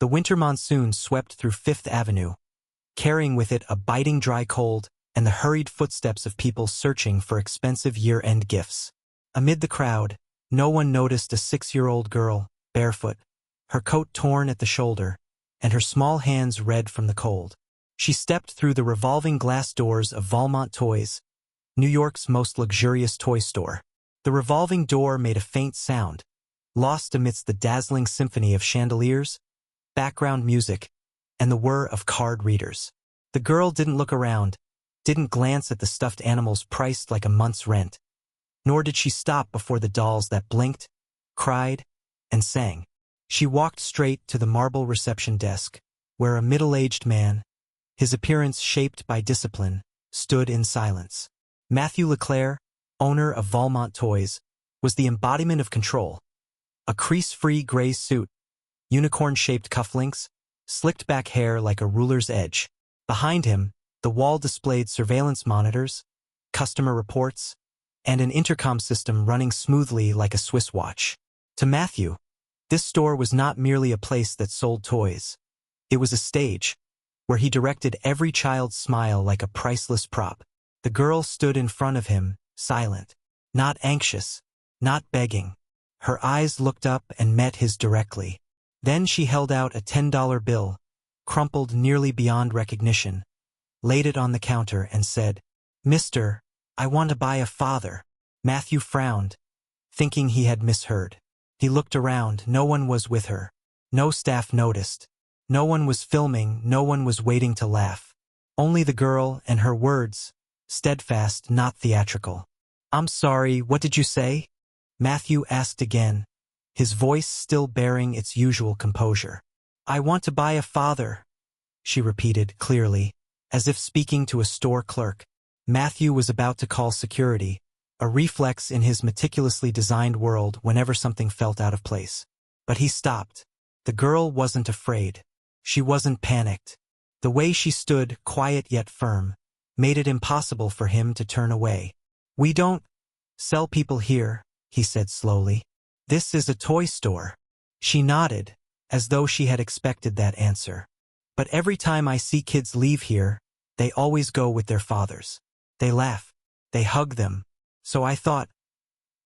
The winter monsoon swept through Fifth Avenue, carrying with it a biting dry cold and the hurried footsteps of people searching for expensive year-end gifts. Amid the crowd, no one noticed a 6-year-old girl, barefoot, her coat torn at the shoulder, and her small hands red from the cold. She stepped through the revolving glass doors of Valmont Toys, New York's most luxurious toy store. The revolving door made a faint sound, lost amidst the dazzling symphony of chandeliers, background music, and the whir of card readers. The girl didn't look around, didn't glance at the stuffed animals priced like a month's rent, nor did she stop before the dolls that blinked, cried, and sang. She walked straight to the marble reception desk, where a middle-aged man, his appearance shaped by discipline, stood in silence. Matthew Leclerc, owner of Valmont Toys, was the embodiment of control. A crease-free gray suit, unicorn-shaped cufflinks, slicked-back hair like a ruler's edge. Behind him, the wall displayed surveillance monitors, customer reports, and an intercom system running smoothly like a Swiss watch. To Matthew, this store was not merely a place that sold toys. It was a stage, where he directed every child's smile like a priceless prop. The girl stood in front of him, silent, not anxious, not begging. Her eyes looked up and met his directly. Then she held out a $10 bill, crumpled nearly beyond recognition, laid it on the counter and said, "Mister, I want to buy a father." Matthew frowned, thinking he had misheard. He looked around. No one was with her. No staff noticed. No one was filming. No one was waiting to laugh. Only the girl and her words, steadfast, not theatrical. "I'm sorry, what did you say?" Matthew asked again, his voice still bearing its usual composure. "I want to buy a father," she repeated clearly, as if speaking to a store clerk. Matthew was about to call security, a reflex in his meticulously designed world whenever something felt out of place. But he stopped. The girl wasn't afraid. She wasn't panicked. The way she stood, quiet yet firm, made it impossible for him to turn away. "We don't sell people here," he said slowly. "This is a toy store." She nodded, as though she had expected that answer. "But every time I see kids leave here, they always go with their fathers. They laugh. They hug them. So I thought,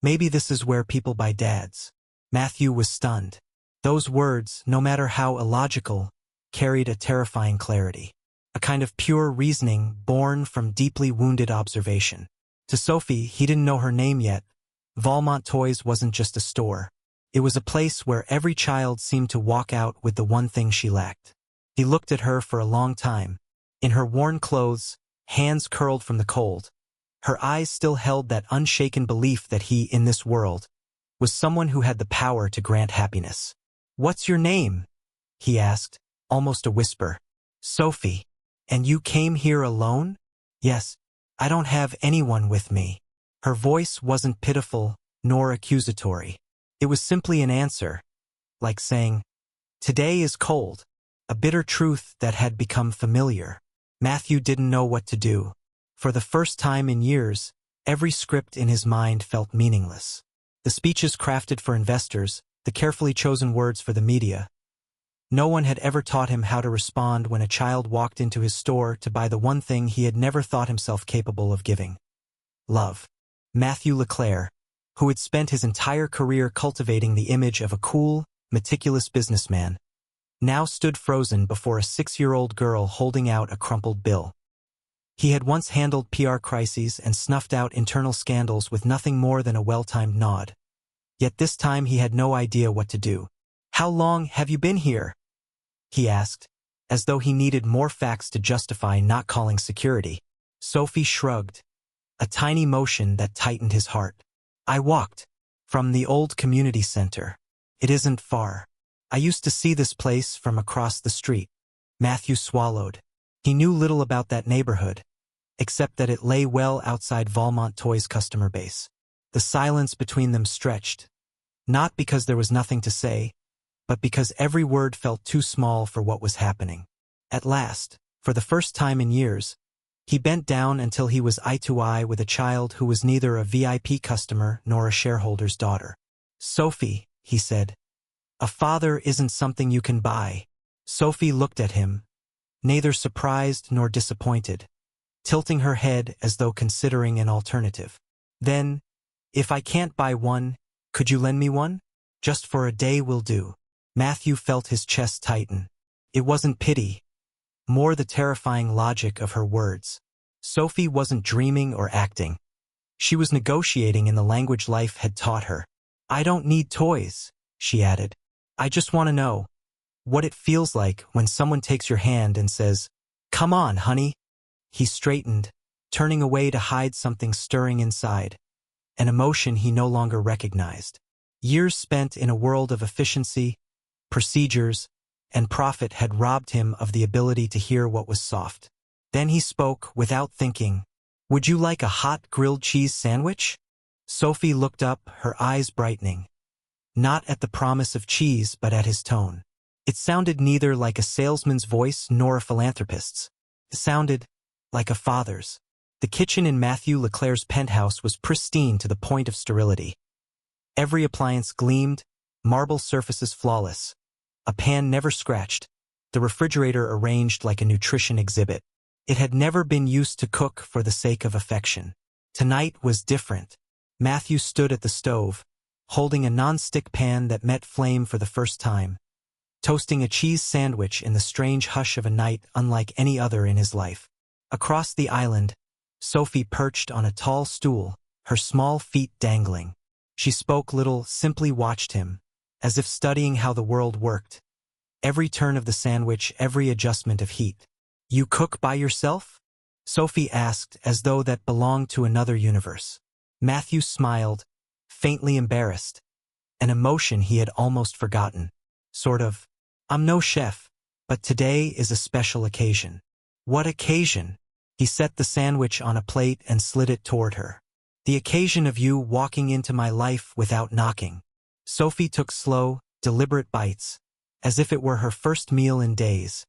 maybe this is where people buy dads." Matthew was stunned. Those words, no matter how illogical, carried a terrifying clarity. A kind of pure reasoning born from deeply wounded observation. To Sophie, he didn't know her name yet, Valmont Toys wasn't just a store. It was a place where every child seemed to walk out with the one thing she lacked. He looked at her for a long time. In her worn clothes, hands curled from the cold, her eyes still held that unshaken belief that he, in this world, was someone who had the power to grant happiness. "What's your name?" he asked, almost a whisper. "Sophie. And you came here alone?" "Yes. I don't have anyone with me." Her voice wasn't pitiful nor accusatory. It was simply an answer, like saying, "Today is cold," a bitter truth that had become familiar. Matthew didn't know what to do. For the first time in years, every script in his mind felt meaningless. The speeches crafted for investors, the carefully chosen words for the media. No one had ever taught him how to respond when a child walked into his store to buy the one thing he had never thought himself capable of giving: love. Matthew Leclerc, who had spent his entire career cultivating the image of a cool, meticulous businessman, now stood frozen before a 6-year-old girl holding out a crumpled bill. He had once handled PR crises and snuffed out internal scandals with nothing more than a well-timed nod. Yet this time he had no idea what to do. "How long have you been here?" he asked, as though he needed more facts to justify not calling security. Sophie shrugged, a tiny motion that tightened his heart. "I walked from the old community center. It isn't far. I used to see this place from across the street." Matthew swallowed. He knew little about that neighborhood, except that it lay well outside Valmont Toys' customer base. The silence between them stretched, not because there was nothing to say, but because every word felt too small for what was happening. At last, for the first time in years, he bent down until he was eye to eye with a child who was neither a VIP customer nor a shareholder's daughter. "Sophie," he said, "a father isn't something you can buy. Sophie looked at him, neither surprised nor disappointed, tilting her head as though considering an alternative. Then, if I can't buy one, could you lend me one? Just for a day will do. Matthew felt his chest tighten. It wasn't pity, more the terrifying logic of her words. Sophie wasn't dreaming or acting. She was negotiating in the language life had taught her. I don't need toys, she added. I just want to know what it feels like when someone takes your hand and says, "Come on, honey." He straightened, turning away to hide something stirring inside, an emotion he no longer recognized. Years spent in a world of efficiency, procedures, and profit had robbed him of the ability to hear what was soft. Then he spoke without thinking. Would you like a hot grilled cheese sandwich? Sophie looked up, her eyes brightening. Not at the promise of cheese, but at his tone. It sounded neither like a salesman's voice nor a philanthropist's. It sounded like a father's. The kitchen in Matthew Leclerc's penthouse was pristine to the point of sterility. Every appliance gleamed, marble surfaces flawless. A pan never scratched, the refrigerator arranged like a nutrition exhibit. It had never been used to cook for the sake of affection. Tonight was different. Matthew stood at the stove, holding a non-stick pan that met flame for the first time, toasting a cheese sandwich in the strange hush of a night unlike any other in his life. Across the island, Sophie perched on a tall stool, her small feet dangling. She spoke little, simply watched him, as if studying how the world worked. Every turn of the sandwich, every adjustment of heat. You cook by yourself? Sophie asked, as though that belonged to another universe. Matthew smiled, faintly embarrassed, an emotion he had almost forgotten. Sort of, I'm no chef, but today is a special occasion. What occasion? He set the sandwich on a plate and slid it toward her. The occasion of you walking into my life without knocking. Sophie took slow, deliberate bites, as if it were her first meal in days.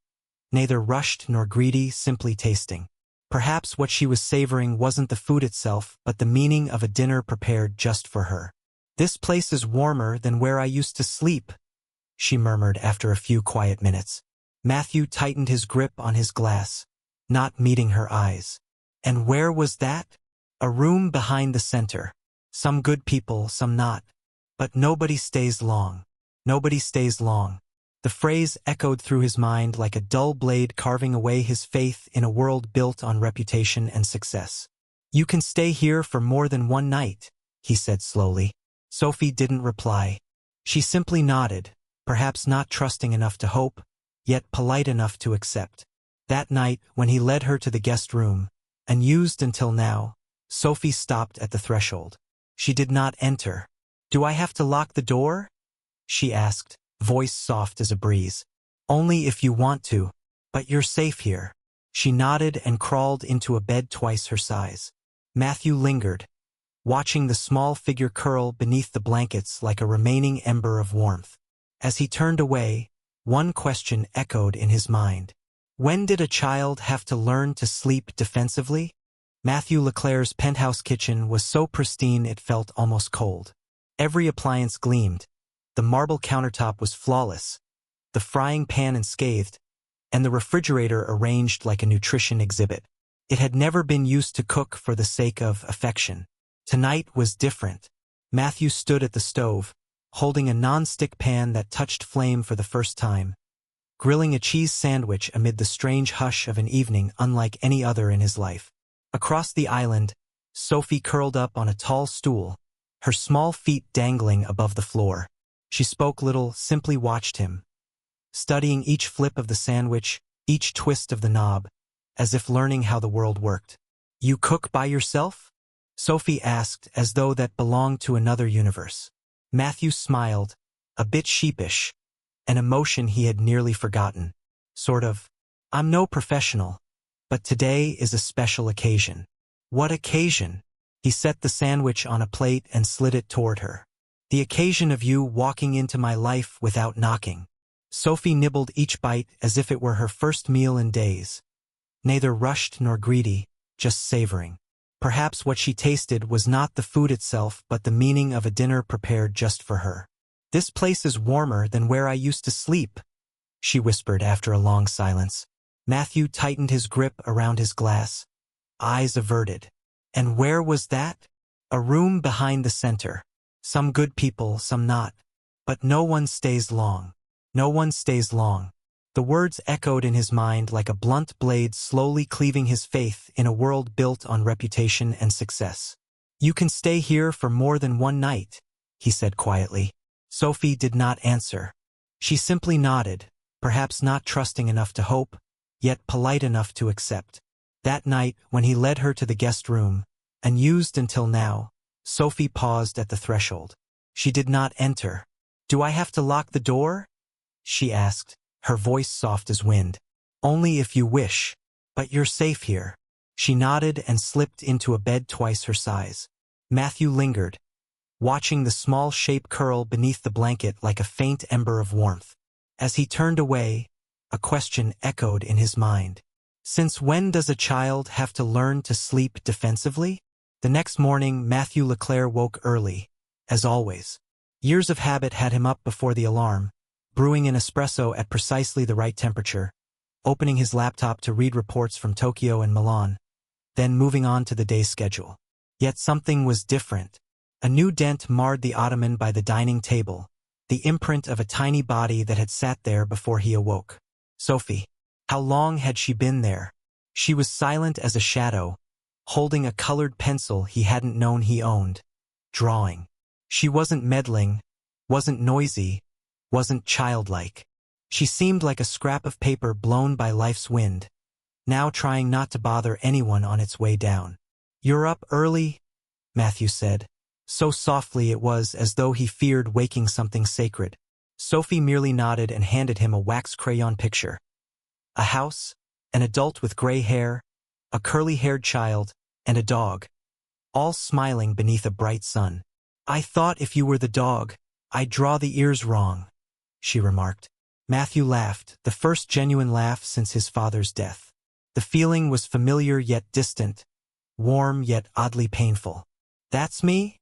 Neither rushed nor greedy, simply tasting. Perhaps what she was savoring wasn't the food itself, but the meaning of a dinner prepared just for her. This place is warmer than where I used to sleep, she murmured after a few quiet minutes. Matthew tightened his grip on his glass, not meeting her eyes. And where was that? A room behind the center. Some good people, some not. But nobody stays long. Nobody stays long. The phrase echoed through his mind like a dull blade carving away his faith in a world built on reputation and success. You can stay here for more than one night, he said slowly. Sophie didn't reply. She simply nodded, perhaps not trusting enough to hope, yet polite enough to accept. That night, when he led her to the guest room, unused until now, Sophie stopped at the threshold. She did not enter. Do I have to lock the door? She asked, voice soft as a breeze. Only if you want to, but you're safe here. She nodded and crawled into a bed twice her size. Matthew lingered, watching the small figure curl beneath the blankets like a remaining ember of warmth. As he turned away, one question echoed in his mind. When did a child have to learn to sleep defensively? Matthew Leclerc's penthouse kitchen was so pristine it felt almost cold. Every appliance gleamed. The marble countertop was flawless, the frying pan unscathed, and the refrigerator arranged like a nutrition exhibit. It had never been used to cook for the sake of affection. Tonight was different. Matthew stood at the stove, holding a non-stick pan that touched flame for the first time, grilling a cheese sandwich amid the strange hush of an evening unlike any other in his life. Across the island, Sophie curled up on a tall stool, her small feet dangling above the floor. She spoke little, simply watched him, studying each flip of the sandwich, each twist of the knob, as if learning how the world worked. You cook by yourself? Sophie asked, as though that belonged to another universe. Matthew smiled, a bit sheepish, an emotion he had nearly forgotten. Sort of, I'm no professional, but today is a special occasion. What occasion? He set the sandwich on a plate and slid it toward her. The occasion of you walking into my life without knocking. Sophie nibbled each bite as if it were her first meal in days. Neither rushed nor greedy, just savoring. Perhaps what she tasted was not the food itself but the meaning of a dinner prepared just for her. This place is warmer than where I used to sleep, she whispered after a long silence. Matthew tightened his grip around his glass, eyes averted. And where was that? A room behind the center. Some good people, some not. But no one stays long. No one stays long. The words echoed in his mind like a blunt blade slowly cleaving his faith in a world built on reputation and success. You can stay here for more than one night, he said quietly. Sophie did not answer. She simply nodded, perhaps not trusting enough to hope, yet polite enough to accept. That night, when he led her to the guest room, unused until now, Sophie paused at the threshold. She did not enter. "Do I have to lock the door?" she asked, her voice soft as wind. "Only if you wish. But you're safe here." She nodded and slipped into a bed twice her size. Matthew lingered, watching the small shape curl beneath the blanket like a faint ember of warmth. As he turned away, a question echoed in his mind. Since when does a child have to learn to sleep defensively? The next morning, Matthew Leclerc woke early, as always. Years of habit had him up before the alarm, brewing an espresso at precisely the right temperature, opening his laptop to read reports from Tokyo and Milan, then moving on to the day's schedule. Yet something was different. A new dent marred the ottoman by the dining table, the imprint of a tiny body that had sat there before he awoke. Sophie. How long had she been there? She was silent as a shadow, holding a colored pencil he hadn't known he owned, drawing. She wasn't meddling, wasn't noisy, wasn't childlike. She seemed like a scrap of paper blown by life's wind, now trying not to bother anyone on its way down. "You're up early?" Matthew said, so softly it was as though he feared waking something sacred. Sophie merely nodded and handed him a wax crayon picture. A house, an adult with gray hair, a curly-haired child, and a dog, all smiling beneath a bright sun. "I thought if you were the dog, I'd draw the ears wrong," she remarked. Matthew laughed, the first genuine laugh since his father's death. The feeling was familiar yet distant, warm yet oddly painful. "That's me?"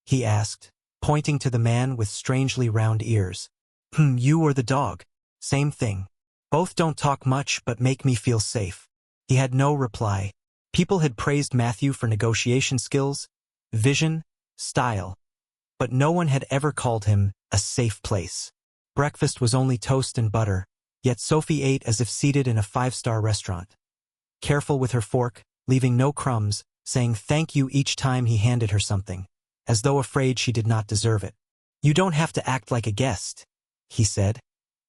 he asked, pointing to the man with strangely round ears. You or the dog? Same thing. Both don't talk much but make me feel safe." He had no reply. People had praised Matthew for negotiation skills, vision, style, but no one had ever called him a safe place. Breakfast was only toast and butter, yet Sophie ate as if seated in a five-star restaurant. Careful with her fork, leaving no crumbs, saying thank you each time he handed her something, as though afraid she did not deserve it. "You don't have to act like a guest," he said,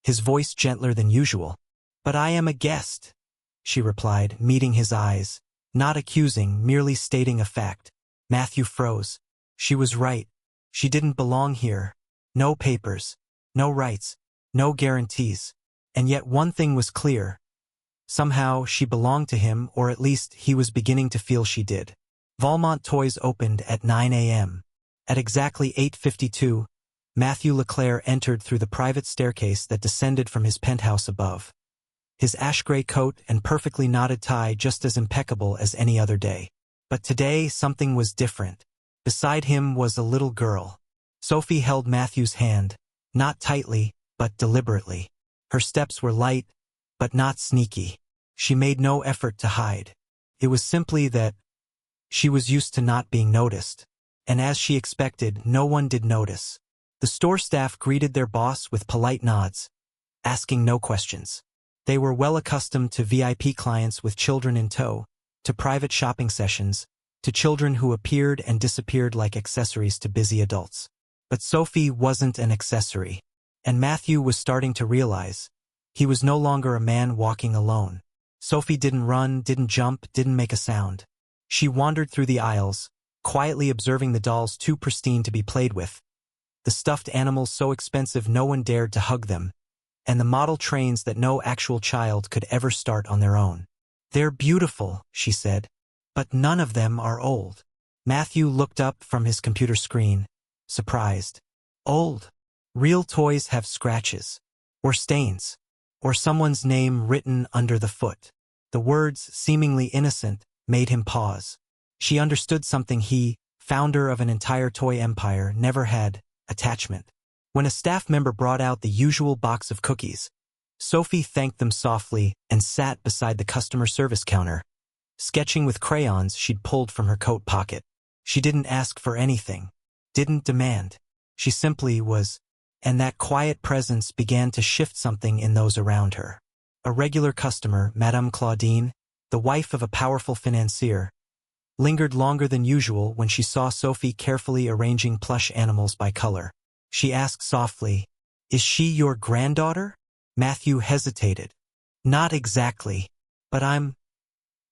his voice gentler than usual. "But I am a guest," she replied, meeting his eyes, not accusing, merely stating a fact. Matthew froze. She was right. She didn't belong here. No papers, no rights, no guarantees. And yet one thing was clear. Somehow she belonged to him, or at least he was beginning to feel she did. Valmont Toys opened at 9 a.m. At exactly 8:52, Matthew Leclerc entered through the private staircase that descended from his penthouse above. His ash-gray coat and perfectly knotted tie just as impeccable as any other day. But today something was different. Beside him was a little girl. Sophie held Matthew's hand, not tightly, but deliberately. Her steps were light, but not sneaky. She made no effort to hide. It was simply that she was used to not being noticed. And as she expected, no one did notice. The store staff greeted their boss with polite nods, asking no questions. They were well accustomed to VIP clients with children in tow, to private shopping sessions, to children who appeared and disappeared like accessories to busy adults. But Sophie wasn't an accessory, and Matthew was starting to realize he was no longer a man walking alone. Sophie didn't run, didn't jump, didn't make a sound. She wandered through the aisles, quietly observing the dolls too pristine to be played with, the stuffed animals so expensive no one dared to hug them, and the model trains that no actual child could ever start on their own. "They're beautiful," she said, "but none of them are old." Matthew looked up from his computer screen, surprised. "Old? Real toys have scratches, or stains, or someone's name written under the foot." The words, seemingly innocent, made him pause. She understood something he, founder of an entire toy empire, never had: attachment. When a staff member brought out the usual box of cookies, Sophie thanked them softly and sat beside the customer service counter, sketching with crayons she'd pulled from her coat pocket. She didn't ask for anything, didn't demand. She simply was, and that quiet presence began to shift something in those around her. A regular customer, Madame Claudine, the wife of a powerful financier, lingered longer than usual when she saw Sophie carefully arranging plush animals by color. She asked softly, "Is she your granddaughter?" Matthew hesitated. "Not exactly, but I'm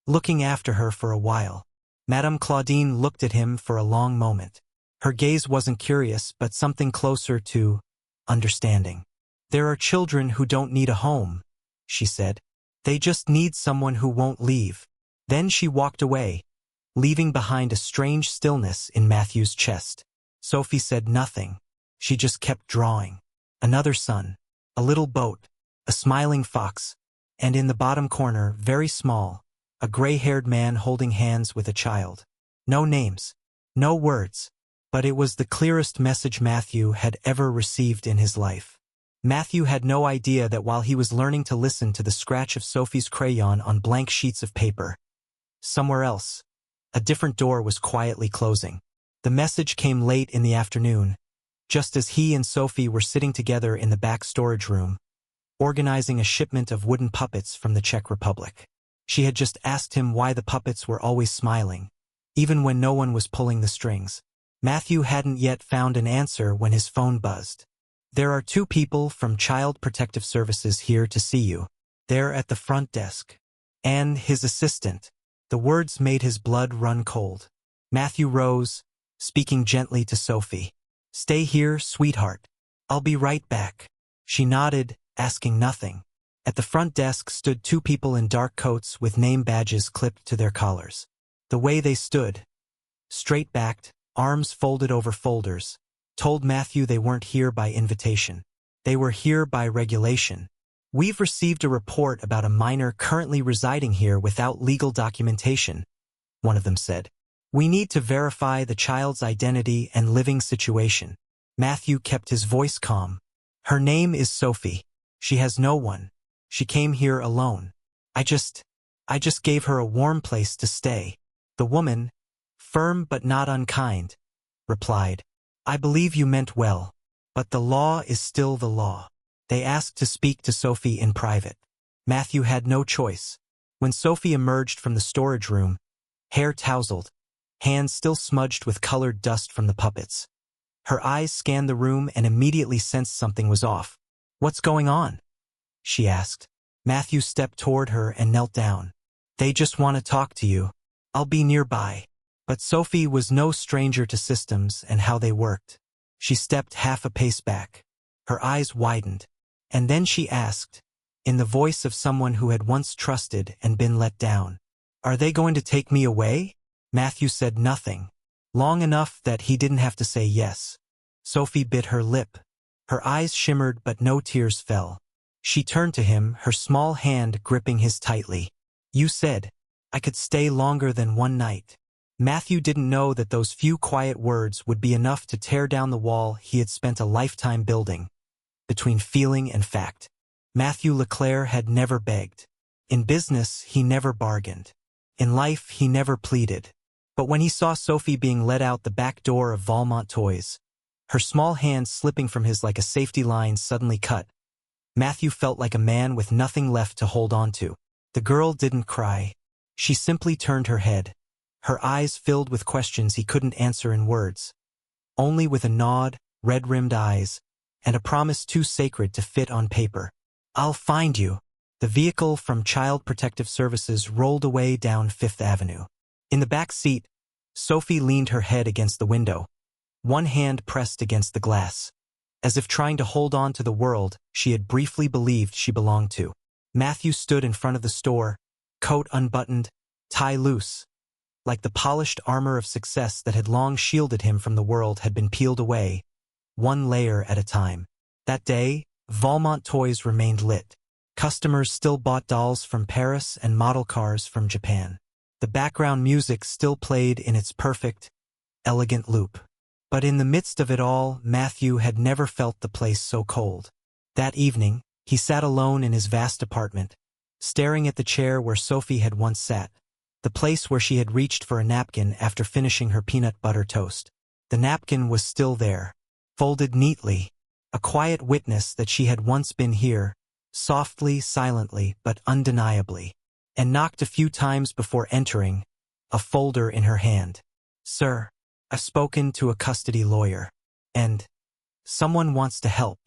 looking after her for a while." Madame Claudine looked at him for a long moment. Her gaze wasn't curious, but something closer to understanding. "There are children who don't need a home," she said. "They just need someone who won't leave." Then she walked away, leaving behind a strange stillness in Matthew's chest. Sophie said nothing. She just kept drawing. Another sun, a little boat, a smiling fox, and in the bottom corner, very small, a gray-haired man holding hands with a child. No names, no words, but it was the clearest message Matthew had ever received in his life. Matthew had no idea that while he was learning to listen to the scratch of Sophie's crayon on blank sheets of paper, somewhere else, a different door was quietly closing. The message came late in the afternoon, just as he and Sophie were sitting together in the back storage room, organizing a shipment of wooden puppets from the Czech Republic. She had just asked him why the puppets were always smiling, even when no one was pulling the strings. Matthew hadn't yet found an answer when his phone buzzed. "There are 2 people from Child Protective Services here to see you. They're at the front desk." And his assistant. The words made his blood run cold. Matthew rose, speaking gently to Sophie. "Stay here, sweetheart. I'll be right back." She nodded, asking nothing. At the front desk stood 2 people in dark coats with name badges clipped to their collars. The way they stood, straight-backed, arms folded over folders, told Matthew they weren't here by invitation. They were here by regulation. "We've received a report about a minor currently residing here without legal documentation," one of them said. "We need to verify the child's identity and living situation." Matthew kept his voice calm. "Her name is Sophie. She has no one. She came here alone. I just gave her a warm place to stay." The woman, firm but not unkind, replied, "I believe you meant well, but the law is still the law." They asked to speak to Sophie in private. Matthew had no choice. When Sophie emerged from the storage room, hair tousled, hands still smudged with colored dust from the puppets, her eyes scanned the room and immediately sensed something was off. "What's going on?" she asked. Matthew stepped toward her and knelt down. "They just want to talk to you. I'll be nearby." But Sophie was no stranger to systems and how they worked. She stepped half a pace back. Her eyes widened. And then she asked, in the voice of someone who had once trusted and been let down, "Are they going to take me away?" Matthew said nothing, long enough that he didn't have to say yes. Sophie bit her lip. Her eyes shimmered but no tears fell. She turned to him, her small hand gripping his tightly. "You said I could stay longer than one night." Matthew didn't know that those few quiet words would be enough to tear down the wall he had spent a lifetime building between feeling and fact. Matthew Leclerc had never begged. In business, he never bargained. In life, he never pleaded. But when he saw Sophie being led out the back door of Valmont Toys, her small hand slipping from his like a safety line suddenly cut, Matthew felt like a man with nothing left to hold on to. The girl didn't cry. She simply turned her head, her eyes filled with questions he couldn't answer in words. Only with a nod, red-rimmed eyes, and a promise too sacred to fit on paper. "I'll find you." The vehicle from Child Protective Services rolled away down 5th Avenue. In the back seat, Sophie leaned her head against the window, one hand pressed against the glass, as if trying to hold on to the world she had briefly believed she belonged to. Matthew stood in front of the store, coat unbuttoned, tie loose, like the polished armor of success that had long shielded him from the world had been peeled away, one layer at a time. That day, Valmont Toys remained lit. Customers still bought dolls from Paris and model cars from Japan. The background music still played in its perfect, elegant loop. But in the midst of it all, Matthew had never felt the place so cold. That evening, He sat alone in his vast apartment, staring at the chair where Sophie had once sat, the place where she had reached for a napkin after finishing her peanut butter toast. The napkin was still there, folded neatly, a quiet witness that she had once been here, softly, silently, but undeniably, and knocked a few times before entering, a folder in her hand. "Sir, I've spoken to a custody lawyer, and someone wants to help."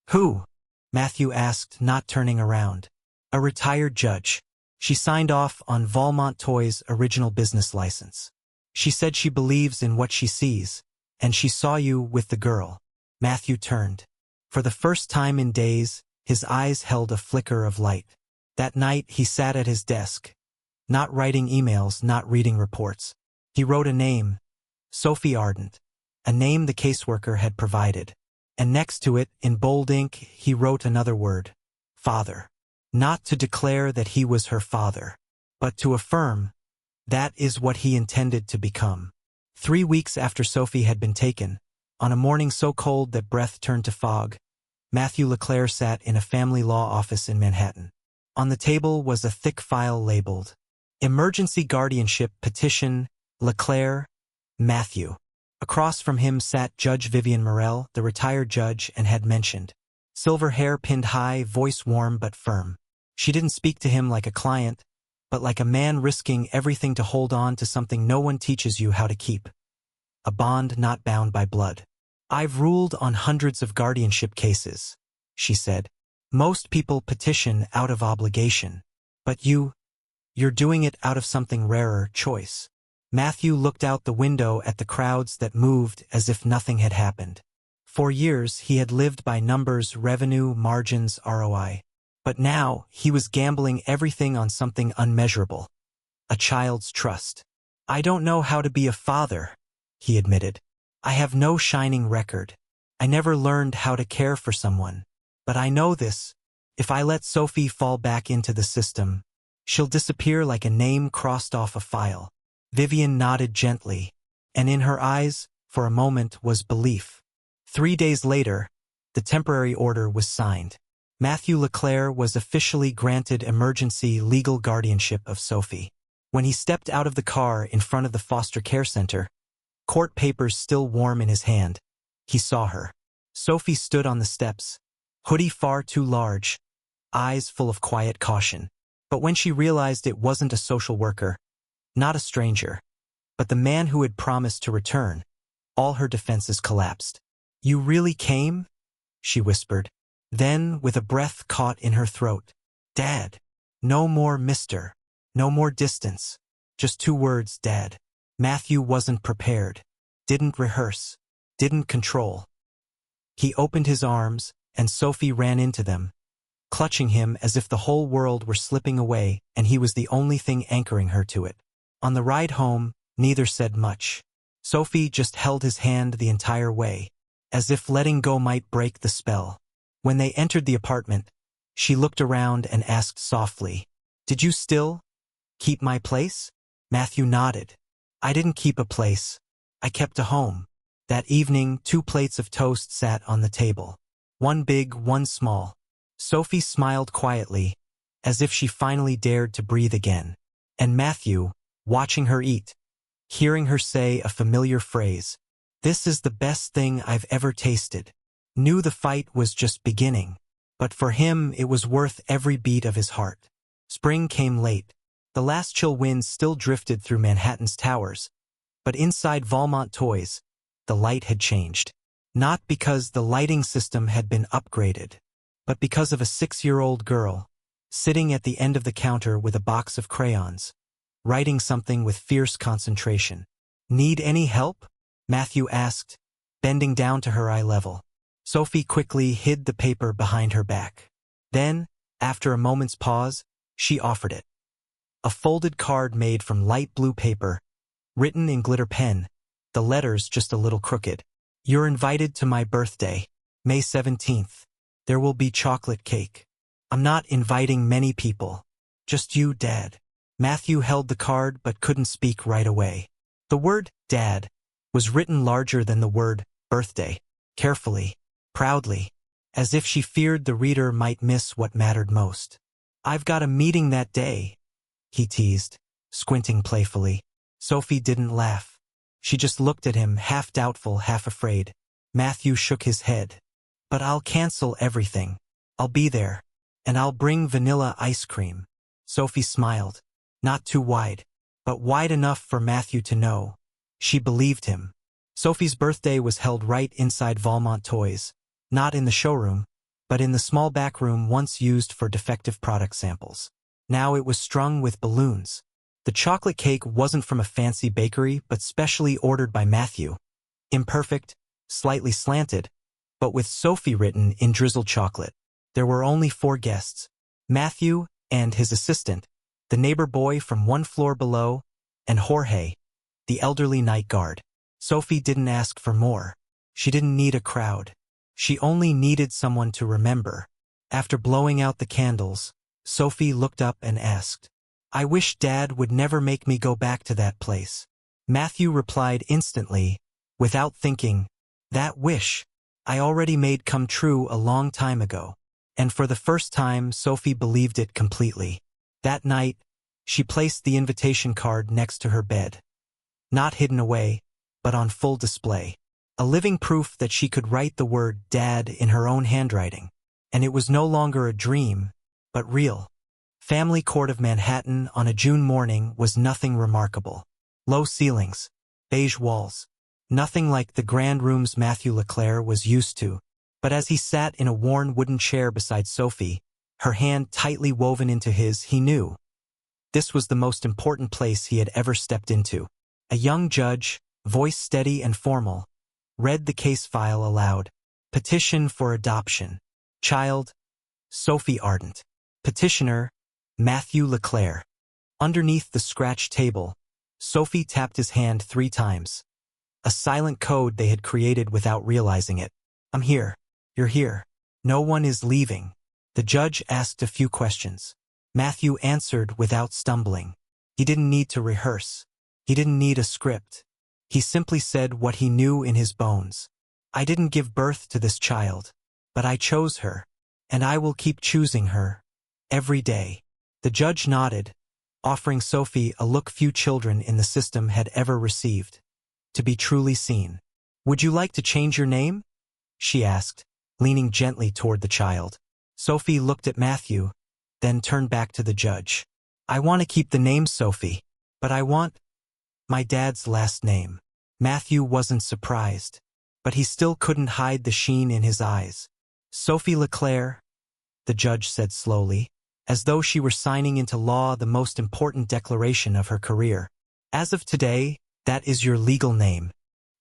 "Who?" Matthew asked, not turning around. "A retired judge. She signed off on Valmont Toys' original business license. She said she believes in what she sees, and she saw you with the girl." Matthew turned. For the first time in days, his eyes held a flicker of light. That night he sat at his desk, not writing emails, not reading reports. He wrote a name, Sophie Ardent, a name the caseworker had provided. And next to it, in bold ink, he wrote another word, father. Not to declare that he was her father, but to affirm that is what he intended to become. 3 weeks after Sophie had been taken, on a morning so cold that breath turned to fog, Matthew LeClaire sat in a family law office in Manhattan. On the table was a thick file labeled, Emergency Guardianship Petition, LeClaire, Matthew. Across from him sat Judge Vivian Morel, the retired judge, and had mentioned. Silver hair pinned high, voice warm but firm. She didn't speak to him like a client, but like a man risking everything to hold on to something no one teaches you how to keep. A bond not bound by blood. "I've ruled on hundreds of guardianship cases," she said. "Most people petition out of obligation. But you're doing it out of something rarer, choice." Matthew looked out the window at the crowds that moved as if nothing had happened. For years he had lived by numbers, revenue, margins, ROI. But now he was gambling everything on something unmeasurable. A child's trust. "I don't know how to be a father," he admitted. "I have no shining record. I never learned how to care for someone. But I know this. If I let Sophie fall back into the system, she'll disappear like a name crossed off a file." Vivian nodded gently, and in her eyes, for a moment, was belief. 3 days later, the temporary order was signed. Matthew LeClaire was officially granted emergency legal guardianship of Sophie. When he stepped out of the car in front of the foster care center, court papers still warm in his hand, he saw her. Sophie stood on the steps, hoodie far too large, eyes full of quiet caution. But when she realized it wasn't a social worker, not a stranger, but the man who had promised to return, all her defenses collapsed. "You really came?" she whispered. Then, with a breath caught in her throat, "Dad." No more mister. No more distance. Just 2 words, Dad. Matthew wasn't prepared. Didn't rehearse. Didn't control. He opened his arms, and Sophie ran into them, clutching him as if the whole world were slipping away and he was the only thing anchoring her to it. On the ride home, neither said much. Sophie just held his hand the entire way, as if letting go might break the spell. When they entered the apartment, she looked around and asked softly, "Did you still keep my place?" Matthew nodded. "I didn't keep a place. I kept a home." That evening, 2 plates of toast sat on the table. One big, one small. Sophie smiled quietly, as if she finally dared to breathe again. And Matthew, watching her eat, hearing her say a familiar phrase, "This is the best thing I've ever tasted," knew the fight was just beginning. But for him, it was worth every beat of his heart. Spring came late. The last chill winds still drifted through Manhattan's towers, but inside Valmont Toys, the light had changed. Not because the lighting system had been upgraded, but because of a 6-year-old girl, sitting at the end of the counter with a box of crayons, writing something with fierce concentration. "Need any help?" Matthew asked, bending down to her eye level. Sophie quickly hid the paper behind her back. Then, after a moment's pause, she offered it. A folded card made from light blue paper, written in glitter pen, the letters just a little crooked. "You're invited to my birthday, May 17th. There will be chocolate cake. I'm not inviting many people. Just you, Dad." Matthew held the card but couldn't speak right away. The word, Dad, was written larger than the word, birthday, carefully, proudly, as if she feared the reader might miss what mattered most. "I've got a meeting that day," he teased, squinting playfully. Sophie didn't laugh. She just looked at him, half doubtful, half afraid. Matthew shook his head. "But I'll cancel everything. I'll be there. And I'll bring vanilla ice cream." Sophie smiled. Not too wide, but wide enough for Matthew to know. She believed him. Sophie's birthday was held right inside Valmont Toys, not in the showroom, but in the small back room once used for defective product samples. Now it was strung with balloons. The chocolate cake wasn't from a fancy bakery, but specially ordered by Matthew. Imperfect, slightly slanted, but with Sophie written in drizzled chocolate. There were only 4 guests: Matthew and his assistant, the neighbor boy from 1 floor below, and Jorge, the elderly night guard. Sophie didn't ask for more. She didn't need a crowd. She only needed someone to remember. After blowing out the candles, Sophie looked up and asked, "I wish Dad would never make me go back to that place." Matthew replied instantly, without thinking, "That wish I already made come true a long time ago." And for the first time, Sophie believed it completely. That night, she placed the invitation card next to her bed. Not hidden away, but on full display. A living proof that she could write the word Dad in her own handwriting. And it was no longer a dream, but real. Family Court of Manhattan on a June morning was nothing remarkable. Low ceilings, beige walls. Nothing like the grand rooms Matthew Leclerc was used to. But as he sat in a worn wooden chair beside Sophie, her hand tightly woven into his, he knew. This was the most important place he had ever stepped into. A young judge, voice steady and formal, read the case file aloud. Petition for adoption. Child, Sophie Ardent. Petitioner, Matthew Leclerc. Underneath the scratched table, Sophie tapped his hand 3 times. A silent code they had created without realizing it. "I'm here. You're here. No one is leaving." The judge asked a few questions. Matthew answered without stumbling. He didn't need to rehearse. He didn't need a script. He simply said what he knew in his bones. "I didn't give birth to this child, but I chose her, and I will keep choosing her, every day." The judge nodded, offering Sophie a look few children in the system had ever received. To be truly seen. "Would you like to change your name?" she asked, leaning gently toward the child. Sophie looked at Matthew, then turned back to the judge. "I want to keep the name Sophie, but I want my dad's last name." Matthew wasn't surprised, but he still couldn't hide the sheen in his eyes. "Sophie Leclerc," the judge said slowly, as though she were signing into law the most important declaration of her career. "As of today, that is your legal name."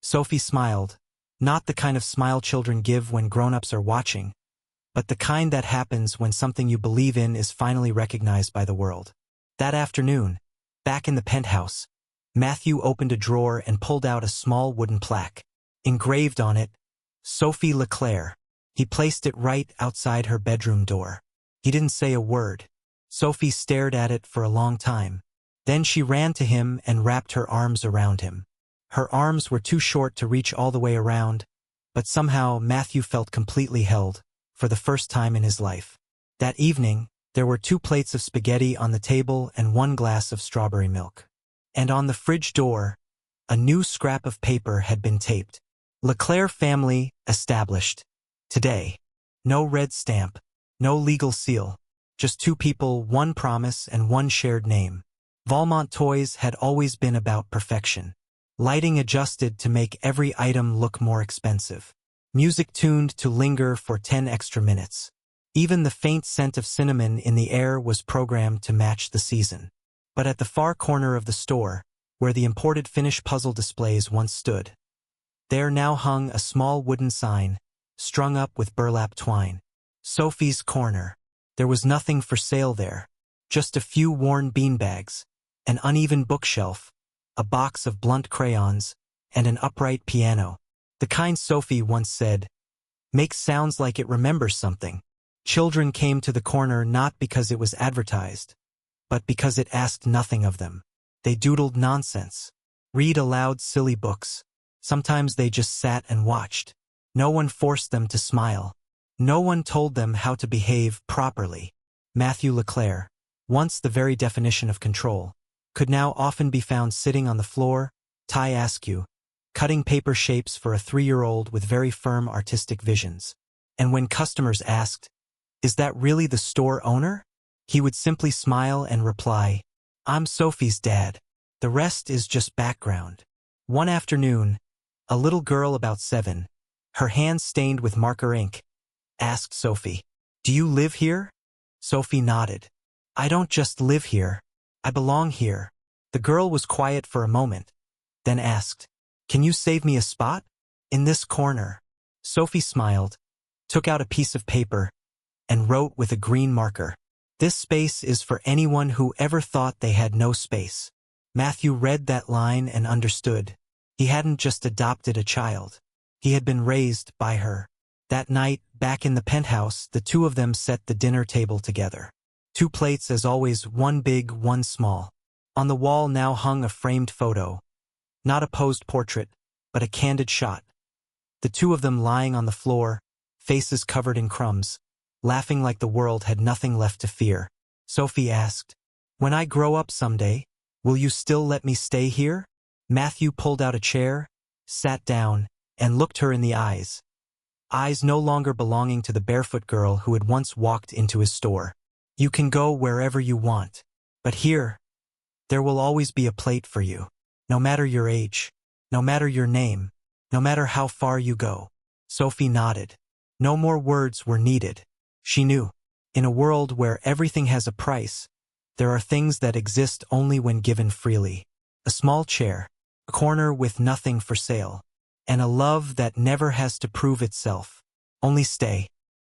Sophie smiled, not the kind of smile children give when grown-ups are watching, but the kind that happens when something you believe in is finally recognized by the world. That afternoon, back in the penthouse, Matthew opened a drawer and pulled out a small wooden plaque. Engraved on it, Sophie Leclerc. He placed it right outside her bedroom door. He didn't say a word. Sophie stared at it for a long time. Then she ran to him and wrapped her arms around him. Her arms were too short to reach all the way around, but somehow Matthew felt completely held, for the first time in his life. That evening, there were 2 plates of spaghetti on the table and 1 glass of strawberry milk. And on the fridge door, a new scrap of paper had been taped. Leclerc family established. Today. No red stamp, no legal seal, just 2 people, 1 promise, and 1 shared name. Valmont Toys had always been about perfection. Lighting adjusted to make every item look more expensive. Music tuned to linger for 10 extra minutes. Even the faint scent of cinnamon in the air was programmed to match the season. But at the far corner of the store, where the imported Finnish puzzle displays once stood, there now hung a small wooden sign, strung up with burlap twine. Sophie's Corner. There was nothing for sale there. Just a few worn beanbags, an uneven bookshelf, a box of blunt crayons, and an upright piano. The kind Sophie once said, "Makes sounds like it remembers something." Children came to the corner not because it was advertised, but because it asked nothing of them. They doodled nonsense, read aloud silly books. Sometimes they just sat and watched. No one forced them to smile. No one told them how to behave properly. Matthew Leclerc, once the very definition of control, could now often be found sitting on the floor, tie askew, cutting paper shapes for a 3-year-old with very firm artistic visions. And when customers asked, "Is that really the store owner?" he would simply smile and reply, "I'm Sophie's dad. The rest is just background." One afternoon, a little girl about 7, her hands stained with marker ink, asked Sophie, "Do you live here?" Sophie nodded. "I don't just live here. I belong here." The girl was quiet for a moment, then asked, "Can you save me a spot?" "In this corner." Sophie smiled, took out a piece of paper, and wrote with a green marker, "This space is for anyone who ever thought they had no space." Matthew read that line and understood. He hadn't just adopted a child. He had been raised by her. That night, back in the penthouse, the two of them set the dinner table together. 2 plates as always, one big, one small. On the wall now hung a framed photo. Not a posed portrait, but a candid shot. The two of them lying on the floor, faces covered in crumbs, laughing like the world had nothing left to fear. Sophie asked, "When I grow up someday, will you still let me stay here?" Matthew pulled out a chair, sat down, and looked her in the eyes. Eyes no longer belonging to the barefoot girl who had once walked into his store. "You can go wherever you want. But here, there will always be a plate for you. No matter your age, no matter your name, no matter how far you go." Sophie nodded. No more words were needed. She knew. In a world where everything has a price, there are things that exist only when given freely. A small chair, a corner with nothing for sale, and a love that never has to prove itself. Only stay.